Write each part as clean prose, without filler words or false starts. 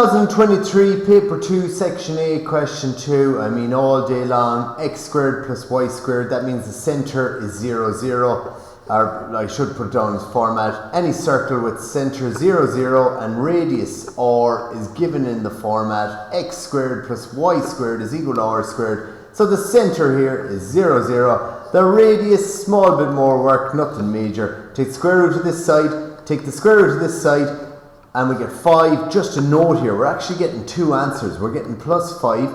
2023 paper 2 section A question 2. I mean all day long, x squared plus y squared, that means the center is 0 0, or I should put it down as format. Any circle with center 0 0 and radius r is given in the format x squared plus y squared is equal to r squared. So the center here is 0 0. The radius, small bit more work, nothing major. Take the square root of this side, take the square root of this side, and we get 5. Just a note here, we're actually getting two answers. We're getting plus 5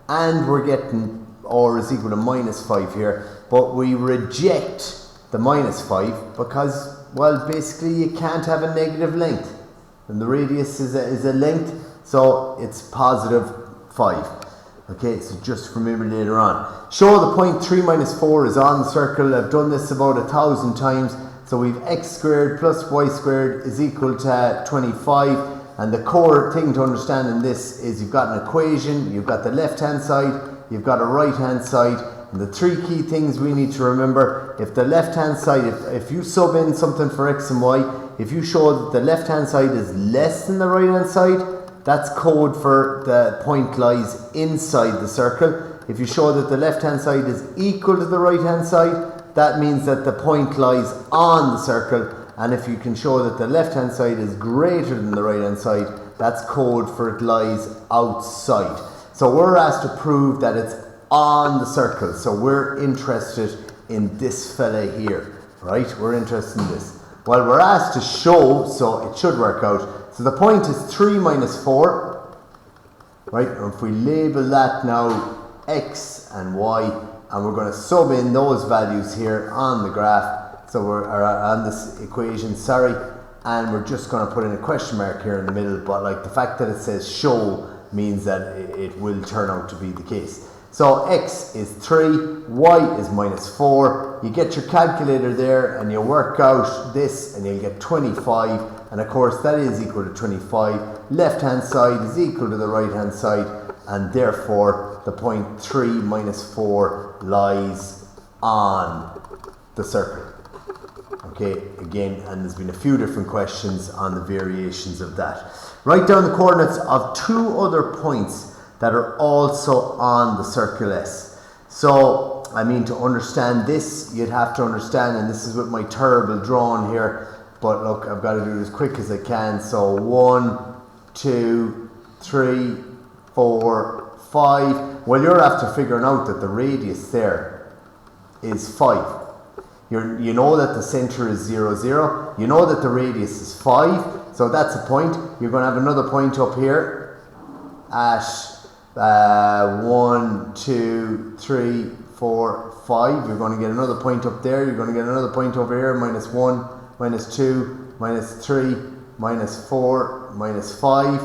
and we're getting r is equal to minus 5 here. But we reject the minus 5 because, well, basically you can't have a negative length. And the radius is a length, so it's positive 5. Okay, so just remember later on. Show the point 3 minus 4 is on the circle. I've done this about 1,000 times. So we've x squared plus y squared is equal to 25. And the core thing to understand in this is you've got an equation, you've got the left hand side, you've got a right hand side. And the three key things we need to remember: if the left hand side, if you sub in something for x and y, if you show that the left hand side is less than the right hand side, that's code for the point lies inside the circle. If you show that the left hand side is equal to the right hand side, that means that the point lies on the circle. And if you can show that the left hand side is greater than the right hand side, that's code for it lies outside. So we're asked to prove that it's on the circle. So we're interested in this fella here, right? We're interested in this. Well, we're asked to show, so it should work out. So the point is 3 minus 4, right? And if we label that now x and y, and we're going to sub in those values here on the graph, so we're on this equation, sorry, and we're just going to put in a question mark here in the middle, but like the fact that it says show means that it will turn out to be the case. So x is 3, y is minus 4. You get your calculator there and you work out this and you'll get 25, and of course that is equal to 25. Left hand side is equal to the right hand side, and therefore the point 3 minus 4 lies on the circle. Okay, again, and there's been a few different questions on the variations of that. Write down the coordinates of two other points that are also on the circle S. So, I mean, to understand this, you'd have to understand, and this is with my terrible drawing here, but look, I've got to do it as quick as I can. So 1, 2, 3, 4, 5. Well, you're after figuring out that the radius there is 5. You know that the center is 0, 0. You know that the radius is 5. So that's a point. You're going to have another point up here at 1, 2, 3, 4, 5. You're going to get another point up there. You're going to get another point over here. Minus 1, minus 2, minus 3, minus 4, minus 5.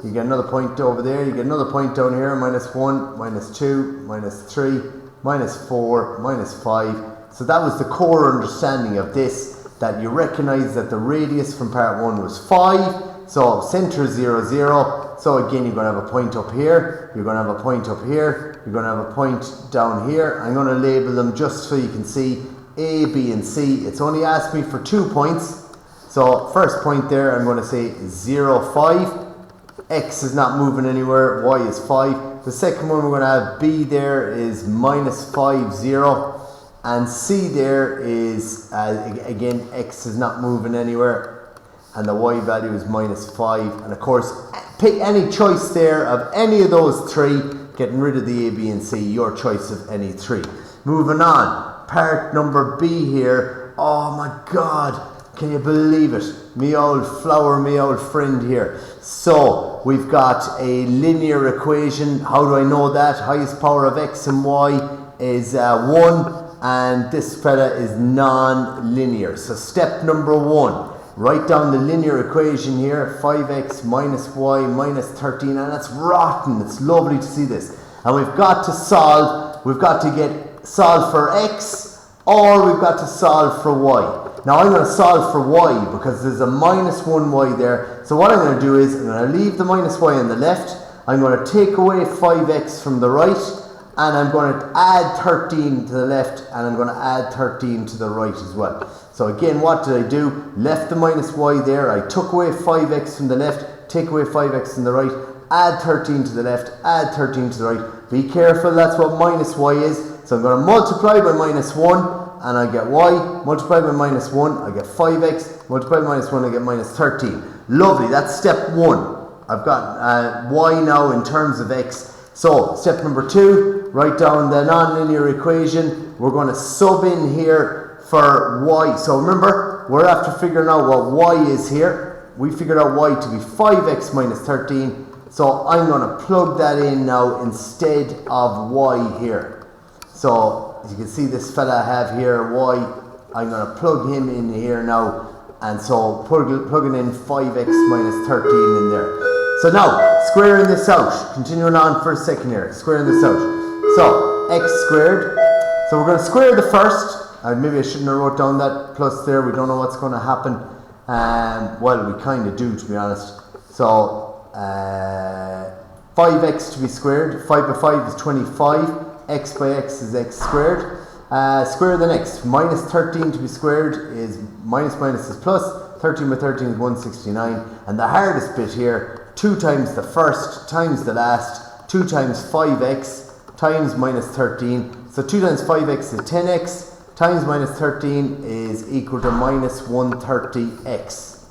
You get another point over there. You get another point down here. Minus 1, minus 2, minus 3, minus 4, minus 5. So that was the core understanding of this, that you recognize that the radius from part 1 was 5. So center 0, 0. So again, you're going to have a point up here. You're going to have a point up here. You're going to have a point down here. I'm going to label them just so you can see A, B, and C. It's only asked me for 2 points. So first point there, I'm going to say 0, 5. X is not moving anywhere. Y is 5. The second one we're going to have B there is minus 5, 0. And C there is, again, X is not moving anywhere. And the Y value is minus 5. And of course, pick any choice there of any of those three, getting rid of the A, B, and C, your choice of any three. Moving on, part number B here. Oh my God, can you believe it? Me old flower, me old friend here. So, we've got a linear equation. How do I know that? Highest power of X and Y is 1. And this fella is non-linear. So step number 1, write down the linear equation here, 5x minus y minus 13, and that's rotten. It's lovely to see this. And we've got to solve, we've got to solve for x, or we've got to solve for y. Now I'm going to solve for y because there's a minus 1y there. So what I'm going to do is I'm going to leave the minus y on the left. I'm going to take away 5x from the right. And I'm going to add 13 to the left, and I'm going to add 13 to the right as well. So again, what did I do? Left the minus y there. I took away 5x from the left, take away 5x from the right. add 13 to the left, add 13 to the right. Be careful, that's what minus y is. So I'm going to multiply by minus 1 and I get y, multiply by minus 1, I get 5x, multiply by minus 1, I get minus 13. Lovely, that's step 1. I've got y now in terms of x. So step number 2, write down the nonlinear equation. We're going to sub in here for y. So remember, we're after figuring out what y is here. We figured out y to be 5x minus 13. So I'm going to plug that in now instead of y here. So as you can see, this fella I have here, y, I'm going to plug him in here now. And so plugging in 5x minus 13 in there. So now, squaring this out, continuing on for a second here, squaring this out. So, x squared, so we're going to square the first, maybe I shouldn't have wrote down that plus there, we don't know what's going to happen, well we kind of do to be honest. So, 5x to be squared, 5 by 5 is 25, x by x is x squared. Square the next, minus 13 to be squared is minus is plus, 13 by 13 is 169, and the hardest bit here, 2 times the first times the last, 2 times 5x times minus 13. So 2 times 5x is 10x, times minus 13 is equal to minus 130x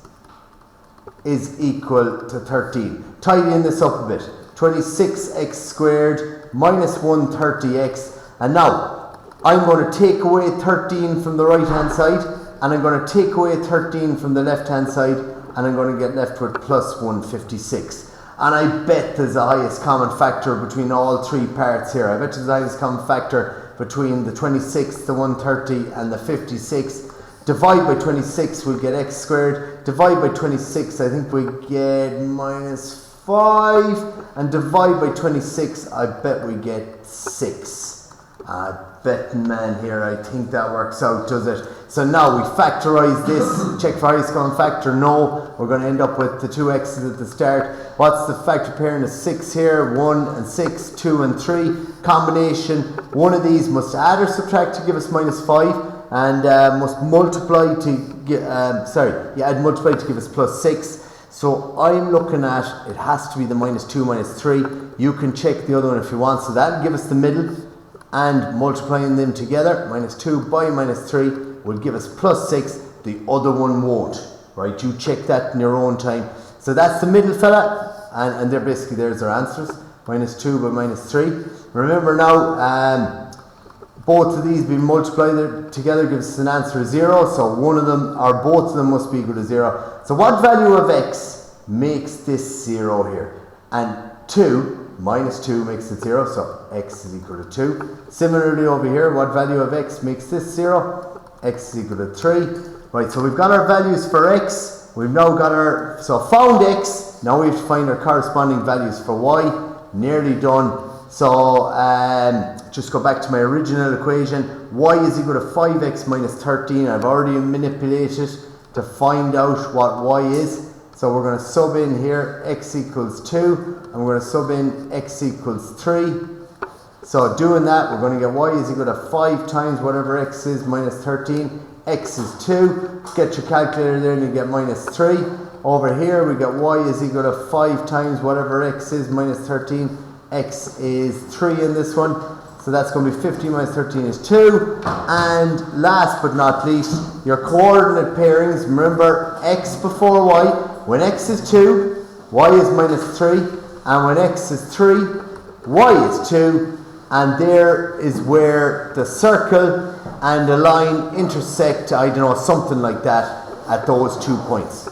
is equal to 13. Tidying this up a bit. 26x squared minus 130x. And now I'm going to take away 13 from the right hand side, and I'm going to take away 13 from the left hand side, and I'm going to get left with plus 156. And I bet there's a highest common factor between all 3 parts here. I bet there's a highest common factor between the 26, the 130 and the 56. Divide by 26, we'll get x squared. Divide by 26, I think we get minus 5. And divide by 26, I bet we get 6. Betting man here, I think that works out, does it? So now we factorize this, check for highest common factor, no, we're going to end up with the 2 x's at the start. What's the factor pairing of 6 here? 1 and 6, 2 and 3. Combination, one of these must add or subtract to give us minus 5, and must multiply to multiply to give us plus 6. So I'm looking at, it has to be the minus 2, minus 3. You can check the other one if you want, so that'll give us the middle. And multiplying them together, minus 2 by minus 3 will give us plus 6. The other one won't, right? You check that in your own time. So that's the middle fella, and they're basically, there's our answers. Minus 2 by minus 3. Remember now, both of these being multiplied together gives us an answer of 0. So one of them, or both of them must be equal to 0. So what value of x makes this 0 here? And 2 minus 2 makes it 0, so x is equal to 2. Similarly over here, what value of x makes this 0? X is equal to 3. Right, so we've got our values for x. We've now got our, so found x. Now we have to find our corresponding values for y. Nearly done. So just go back to my original equation. Y is equal to 5x minus 13. I've already manipulated to find out what y is. So we're going to sub in here x equals 2, and we're going to sub in x equals 3. So doing that, we're going to get y is equal to 5 times whatever x is minus 13. X is 2. Get your calculator there and you get minus 3. Over here we get y is equal to 5 times whatever x is minus 13. X is 3 in this one. So that's going to be 15 minus 13 is 2. And last but not least, your coordinate pairings. Remember, x before y. When x is 2, y is minus 3. And when x is 3, y is 2. And there is where the circle and the line intersect, I don't know, something like that, at those 2 points.